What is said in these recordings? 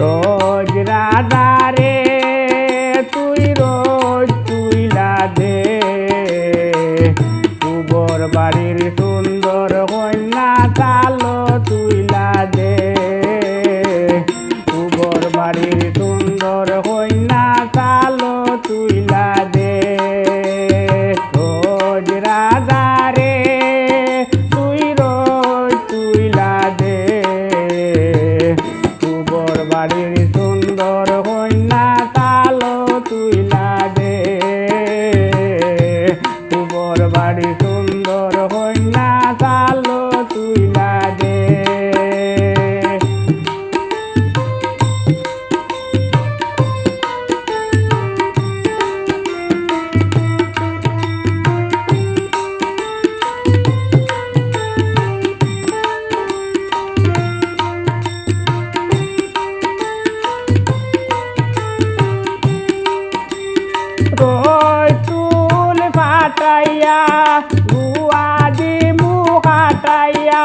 রোজ রাজা রে তুই রোজ তুইলা দে কুবর বাড়ির সুন্দর কন্যা কালো তুইলা দে কুবর বাড়ির সুন্দর কন্যা কালো তুইলা দে রোজ রাজা রে তুই রোজ তুইলা দে কুবর বাড়ির সুন্দর কন্যা কালো তুইলা দে কুবর বাড়ি সুন্দর কন্যা কালো তুইলা দে চুল ফাটাইয়া গুয়া দি মুখ হাটাইয়া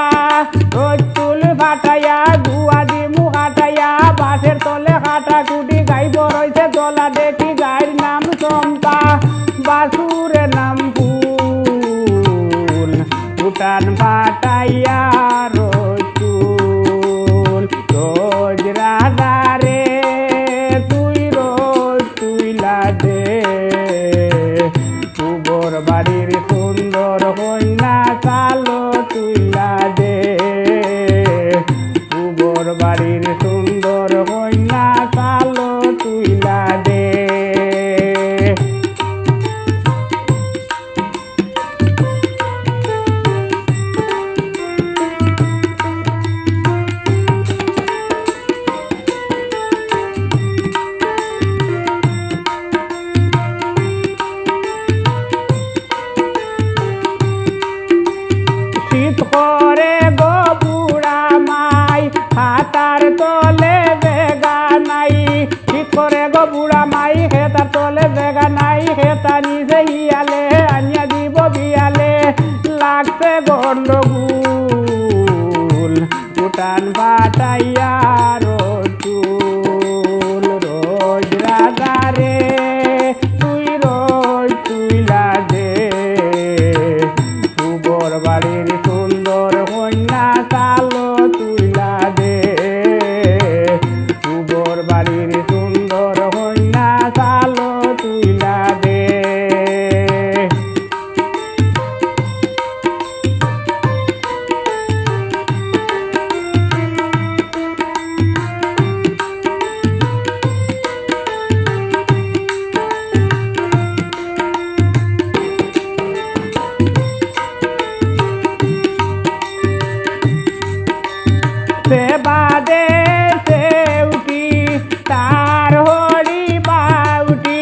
চুল ফাটাইয়া গুয়া দি মুখ হাটাইয়া বাঁশের তলে কাটা কুটি গাইব রয়েছে দলা দেখি গাইর নাম চম্পা বাসুরের নাম ফুল উঠান ফাটাইয়া চুল রোজ রাজা রে তুই রোজ তুইলা দে কুবর বাড়ির সুন্দর কন্যা কালো তুইলা দে কুবর বাড়ির সুন্দর কন্যা কালো তুইলা দে শীত করে গো বুড়া মাই হাতার তলে বেগা নাই শীত করে গো বুড়া মাই হেতার তলে বেগা নাই হেতা নিজে হিয়ালে আনিয়া দিব বিয়ালে লাগছে গন্ডগুল উঠান বাটাইয়া চুল রোজ রাজা রে তুই রোজ তুইলা দে কুবর বাড়ির সুন্দর কন্যা কালো তুইলা দে কুবর বাড়ির সুন্দর কন্যা কালো তুইলা দে সে বাদে সেউটি তার হরি বাউটি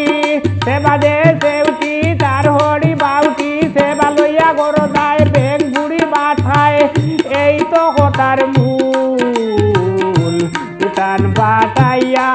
সে বাদে সেউটি তার হরি বাউটি সে বালইয়া গরো যায় বেগ বুড়ি বাঠায় এই তো কথার মূল উঠান বাটাইয়া